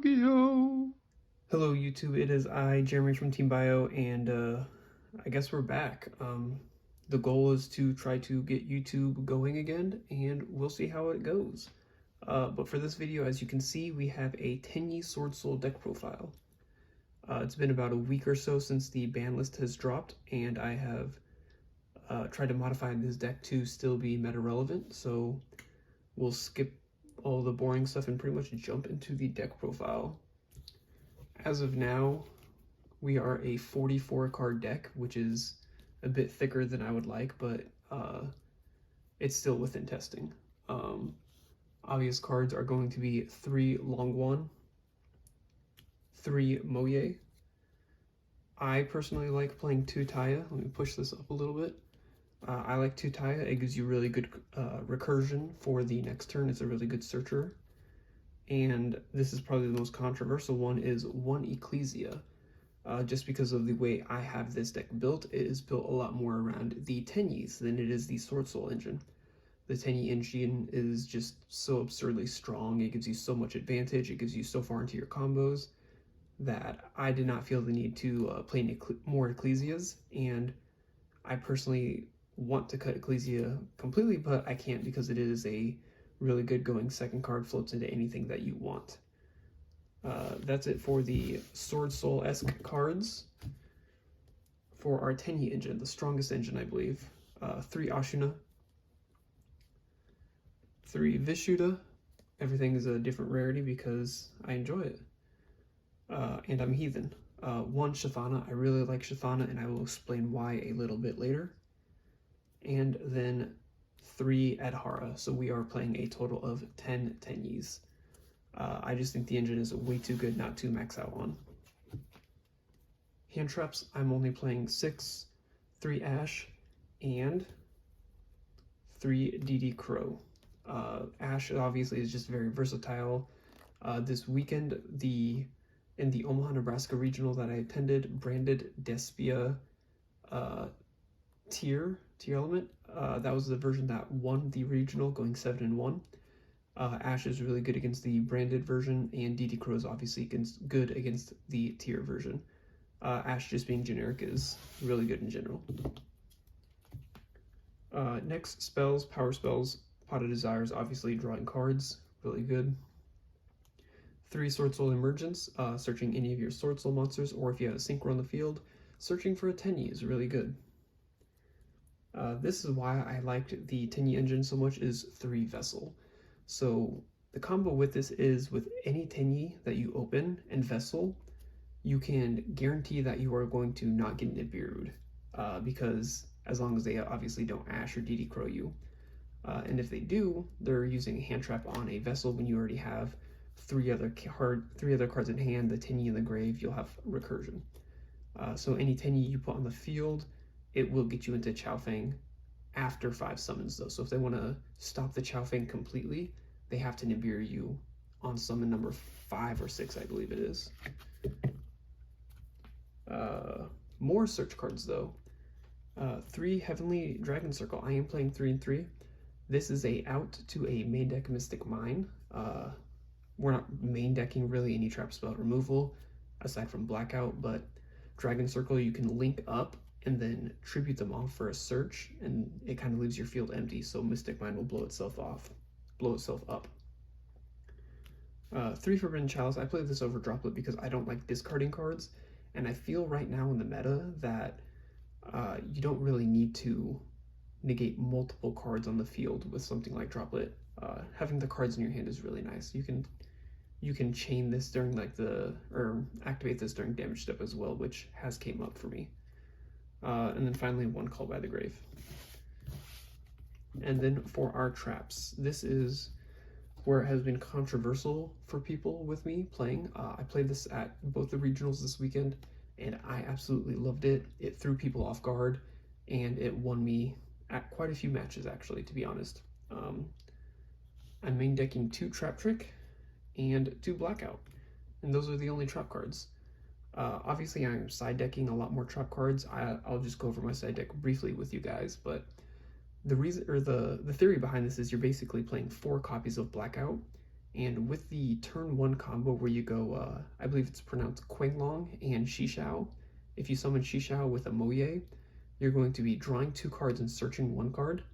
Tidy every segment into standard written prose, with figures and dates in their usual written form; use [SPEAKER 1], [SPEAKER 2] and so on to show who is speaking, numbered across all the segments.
[SPEAKER 1] Yu-Gi-Oh! Hello YouTube, it is I, Jeremy from Team Bio, and I guess we're back. The goal is to try to get YouTube going again, and we'll see how it goes. But for this video, as you can see, we have a Tenyi Swordsoul deck profile. It's been about a week or so since the ban list has dropped, and I have tried to modify this deck to still be meta relevant, so we'll skip all the boring stuff and pretty much jump into the deck profile. As of now, we are a 44 card deck, which is a bit thicker than I would like, but it's still within testing. Obvious cards are going to be 3 Longwan, 3 Moye. I personally like playing 2 Taya. Let me push this up a little bit. I like 2 Taya. It gives you really good recursion for the next turn. It's a really good searcher. And this is probably the most controversial one, is 1 Ecclesia. Just because of the way I have this deck built, it is built a lot more around the Tenyis than it is the Swordsoul engine. The Tenyi engine is just so absurdly strong. It gives you so much advantage. It gives you so far into your combos that I did not feel the need to play more Ecclesias. And I personally want to cut Ecclesia completely, but I can't because it is a really good going second card, floats into anything that you want. That's it for the Swordsoul-esque cards. For our Tenyi engine, the strongest engine, I believe. 3 Ashuna, 3 Vishuddha. Everything is a different rarity because I enjoy it. And I'm Heathen. 1 Shathana. I really like Shathana, and I will explain why a little bit later. And then 3 Adhara, so we are playing a total of 10 Tenyis. I just think the engine is way too good not to max out on. Hand traps, I'm only playing 6, 3 Ash, and 3 DD Crow. Ash obviously is just very versatile. This weekend, in the Omaha, Nebraska regional that I attended, branded Despia tier element. That was the version that won the regional, going 7-1. Ash is really good against the branded version, and DD Crow is obviously good against the tier version. Ash just being generic is really good in general. Next, spells, power spells. Pot of Desires, obviously drawing cards, really good. 3 Swordsoul Emergence, searching any of your Swordsoul monsters, or if you have a Synchro on the field, searching for a Tenyi is really good. This is why I liked the Tenyi engine so much, is 3 Vessel. So the combo with this is, with any Tenyi that you open and Vessel, you can guarantee that you are going to not get Nibiru'd, because as long as they obviously don't Ash or DD Crow you. And if they do, they're using a hand trap on a Vessel when you already have 3 other cards in hand, the Tenyi in the grave, you'll have recursion. So any Tenyi you put on the field, it will get you into Chowfang after 5 summons though. So if they want to stop the Chowfang completely, they have to Nibiru you on summon number 5 or 6, I believe it is. More search cards though. 3 Heavenly Dragon Circle. I am playing 3 and 3. This is a out to a main deck Mystic Mine. We're not main decking really any trap spell removal aside from Blackout, but Dragon Circle you can link up and then tribute them off for a search, and it kind of leaves your field empty, so Mystic Mine will blow itself up. 3 Forbidden Chalice. I play this over Droplet because I don't like discarding cards, and I feel right now in the meta that you don't really need to negate multiple cards on the field with something like Droplet. Having the cards in your hand is really nice. You can chain this during or activate this during damage step as well, which has came up for me. And then finally 1 Call by the Grave. And then for our traps, this is where it has been controversial for people with me playing. I played this at both the regionals this weekend, and I absolutely loved it. It threw people off guard, and it won me at quite a few matches actually, to be honest. I'm main decking 2 Trap Trick and 2 Blackout, and those are the only trap cards. Obviously I'm side decking a lot more trap cards. I'll just go over my side deck briefly with you guys, but the reason, or the theory behind this is you're basically playing 4 copies of Blackout And with the turn 1 combo where you go, I believe it's pronounced Quanglong and Shishao, if you summon Shishao with a Moye, you're going to be drawing 2 cards and searching 1 card.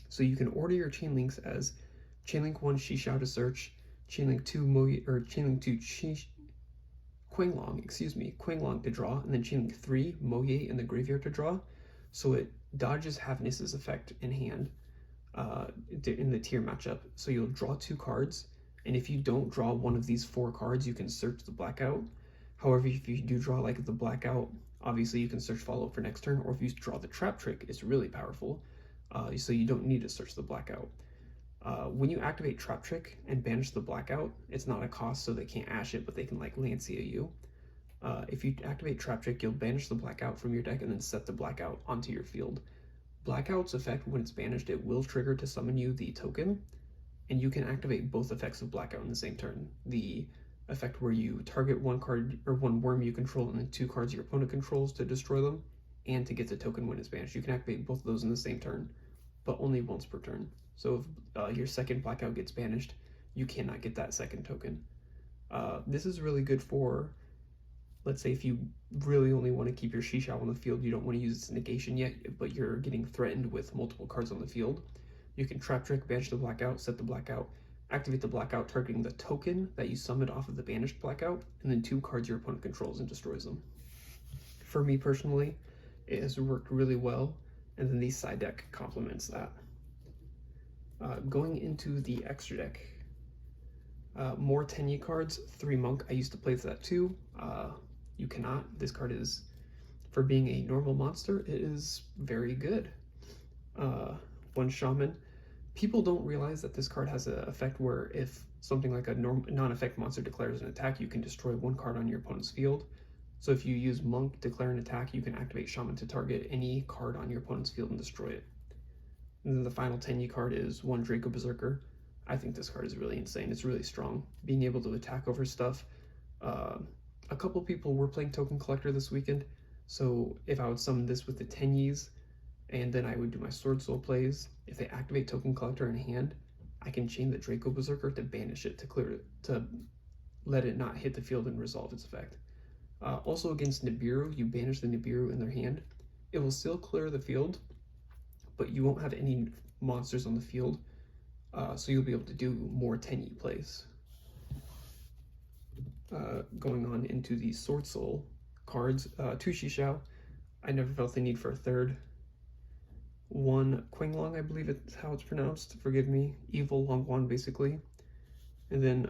[SPEAKER 1] So you can order your chain links as Chainlink 1 Shishao to search, Chainlink 2 Moye, or Chainlink 2 Quanglong to draw, and then Chainlink 3 Moye in the graveyard to draw. So it dodges Havnis's effect in hand in the tier matchup. So you'll draw 2 cards, and if you don't draw one of these 4 cards, you can search the blackout. However, if you do draw like the blackout, obviously you can search follow up for next turn, or if you draw the trap trick, it's really powerful. So you don't need to search the blackout. When you activate Trap Trick and banish the blackout, it's not a cost, so they can't ash it, but they can like Lancia you. If you activate Trap Trick, you'll banish the blackout from your deck and then set the blackout onto your field. Blackout's effect, when it's banished, it will trigger to summon you the token, and you can activate both effects of blackout in the same turn. The effect where you target 1 card or 1 worm you control and then 2 cards your opponent controls to destroy them, and to get the token when it's banished. You can activate both of those in the same turn, but only once per turn. So if your second blackout gets banished, you cannot get that second token. This is really good for, let's say if you really only want to keep your Shishao on the field, you don't want to use its negation yet, but you're getting threatened with multiple cards on the field. You can Trap Trick, banish the blackout, set the blackout, activate the blackout, targeting the token that you summoned off of the banished blackout, and then 2 cards your opponent controls and destroys them. For me personally, it has worked really well, and then the side deck complements that. Going into the extra deck, more Tenyi cards, 3 Monk. I used to play that too. You cannot. This card is, for being a normal monster, it is very good. 1 Shaman. People don't realize that this card has an effect where if something like a non-effect monster declares an attack, you can destroy 1 card on your opponent's field. So if you use Monk, declare an attack, you can activate Shaman to target any card on your opponent's field and destroy it. And then the final Tenyi card is 1 Draco Berserker. I think this card is really insane. It's really strong. Being able to attack over stuff. A couple people were playing Token Collector this weekend, so if I would summon this with the Tenyis, and then I would do my Swordsoul plays, if they activate Token Collector in hand, I can chain the Draco Berserker to banish it, to clear it, to let it not hit the field and resolve its effect. Also against Nibiru, you banish the Nibiru in their hand. It will still clear the field, but you won't have any monsters on the field, so you'll be able to do more Tenyi plays. Going on into the Swordsoul cards, 2 Shishao. I never felt the need for a third. 1 Quanglong, I believe it's how it's pronounced, forgive me, evil Longwan basically. And then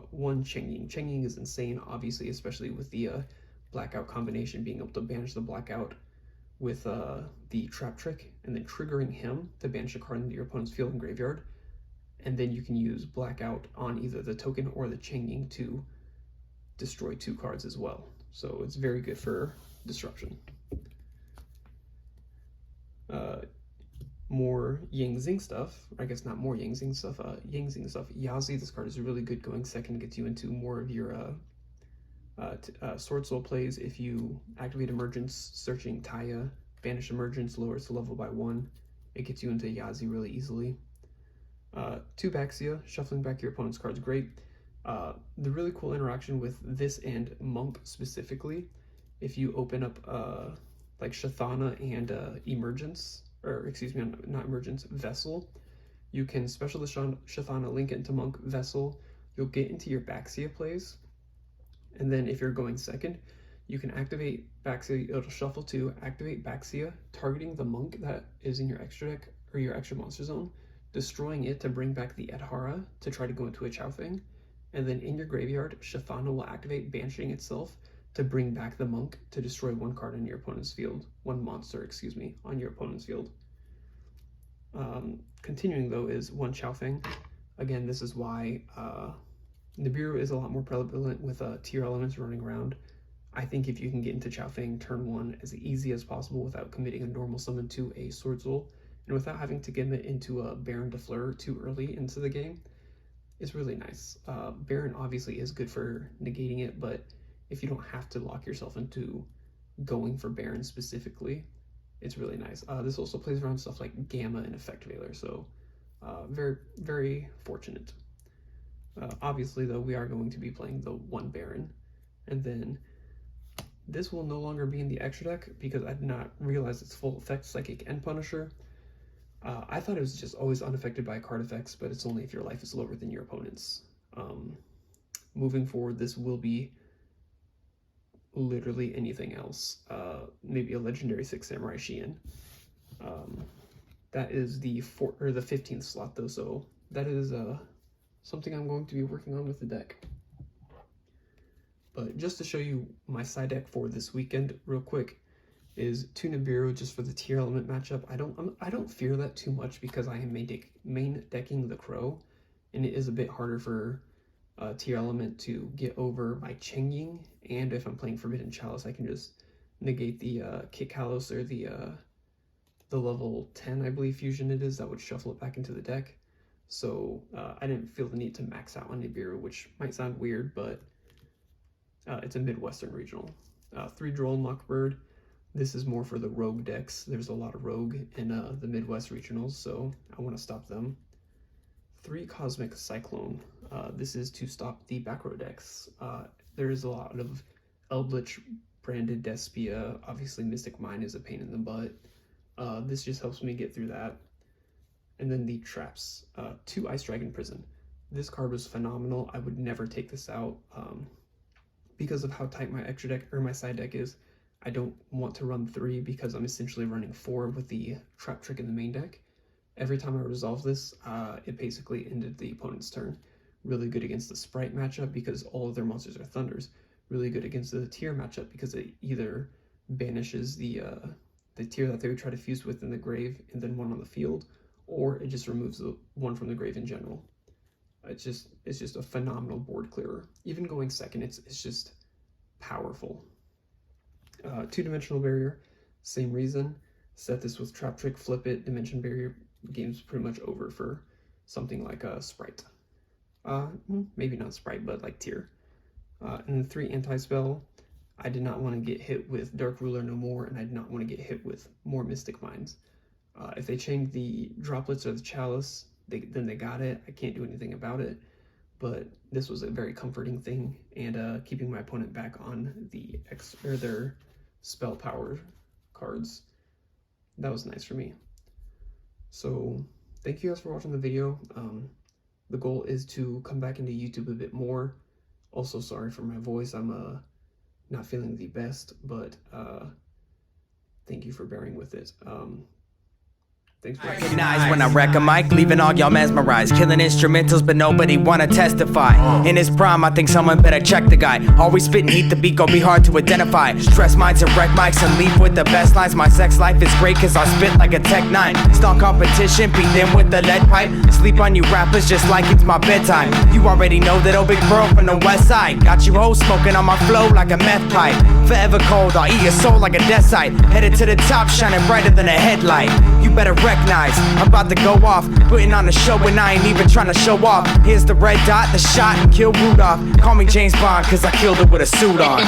[SPEAKER 1] 1 Chengying. Chengying is insane, obviously, especially with the blackout combination, being able to banish the blackout with the Trap Trick, and then triggering him to banish a card into your opponent's field and graveyard. And then you can use blackout on either the token or the Chengying to destroy 2 cards as well. So it's very good for disruption. More Yang Zing stuff. I guess not more Yang Zing stuff. Yang Zing stuff. Yazi, this card is really good going second, gets you into more of your Swordsoul plays. If you activate Emergence, searching Taya, banish Emergence, lowers the level by 1. It gets you into Yazi really easily. 2 Baxia, shuffling back your opponent's cards, great. The really cool interaction with this and Monk specifically, if you open up like Shathana and Emergence, or excuse me, not Emergence, Vessel, you can special the Shathana, link it into Monk, Vessel, you'll get into your Baxia plays, and then if you're going second, you can activate Baxia, it'll shuffle to activate Baxia, targeting the Monk that is in your extra deck, or your extra monster zone, destroying it to bring back the Edhara to try to go into a Chowfang, and then in your graveyard, Shathana will activate, banishing itself to bring back the Monk to destroy 1 card on your opponent's field. 1 monster, excuse me, on your opponent's field. Continuing though is 1 Chowfang. Again, this is why Nibiru is a lot more prevalent with tier elements running around. I think if you can get into Chowfang turn 1 as easy as possible without committing a normal summon to a Swordsoul, and without having to get it into a Baron de Fleur too early into the game, it's really nice. Baron obviously is good for negating it, but if you don't have to lock yourself into going for Baron specifically, it's really nice. This also plays around stuff like Gamma and Effect Veiler, so very, very fortunate. Obviously, though, we are going to be playing the 1 Baron, and then this will no longer be in the extra deck because I did not realize its full effect, Psychic and Punisher. I thought it was just always unaffected by card effects, but it's only if your life is lower than your opponent's. Moving forward, this will be literally anything else. Maybe a legendary 6 Samurai Shiin. That is the 15th slot though, so that is something I'm going to be working on with the deck. But just to show you my side deck for this weekend real quick is 2 Nibiru just for the tier element matchup. I don't fear that too much because I am main decking the Crow, and it is a bit harder for tier element to get over by Chengying, and if I'm playing Forbidden Chalice I can just negate the Kick Kalos or the level 10 I believe fusion it is that would shuffle it back into the deck. So I didn't feel the need to max out on Nibiru, which might sound weird, but it's a Midwestern regional. 3 Droll Mockbird. This is more for the rogue decks. There's a lot of rogue in the Midwest regionals, so I want to stop them. 3 Cosmic Cyclone. This is to stop the back row decks. There is a lot of Eldritch branded Despia. Obviously Mystic Mine is a pain in the butt. This just helps me get through that. And then the traps. 2 Ice Dragon Prison. This card was phenomenal. I would never take this out because of how tight my extra deck or my side deck is. I don't want to run 3 because I'm essentially running 4 with the trap trick in the main deck. Every time I resolve this, it basically ended the opponent's turn. Really good against the Sprite matchup because all of their monsters are Thunders. Really good against the tier matchup because it either banishes the tier that they would try to fuse with in the grave and then 1 on the field, or it just removes the 1 from the grave in general. It's just a phenomenal board clearer. Even going second, it's just powerful. 2-dimensional barrier, same reason. Set this with trap trick, flip it, dimension barrier. Game's pretty much over for something like a Sprite. Maybe not Sprite, but like tier. And then 3 anti-spell. I did not want to get hit with Dark Ruler no more, and I did not want to get hit with more Mystic Mines. If they changed the droplets or the chalice, then they got it. I can't do anything about it, but this was a very comforting thing, and keeping my opponent back on their spell power cards. That was nice for me. So thank you guys for watching the video. The goal is to come back into YouTube a bit more. Also, sorry for my voice. I'm not feeling the best, but thank you for bearing with it. Thanks for
[SPEAKER 2] Wreckognize when I wreck a mic, leaving all y'all mesmerized. Killing instrumentals, but nobody wanna testify. In his prime, I think someone better check the guy. Always spitting heat, the beat gon' be hard to identify. Stress minds and wreck mics and leave with the best lines. My sex life is great cause I spit like a Tech 9. Stalk competition, beat them with the lead pipe. Sleep on you rappers just like it's my bedtime. You already know that old big pearl from the west side. Got you hoes smoking on my flow like a meth pipe. Forever cold, I'll eat your soul like a death site. Headed to the top, shining brighter than a headlight. You better Wreckognize, I'm about to go off. Putting on a show and I ain't even trying to show off. Here's the red dot, the shot, and kill Rudolph. Call me James Bond cause I killed it with a suit on.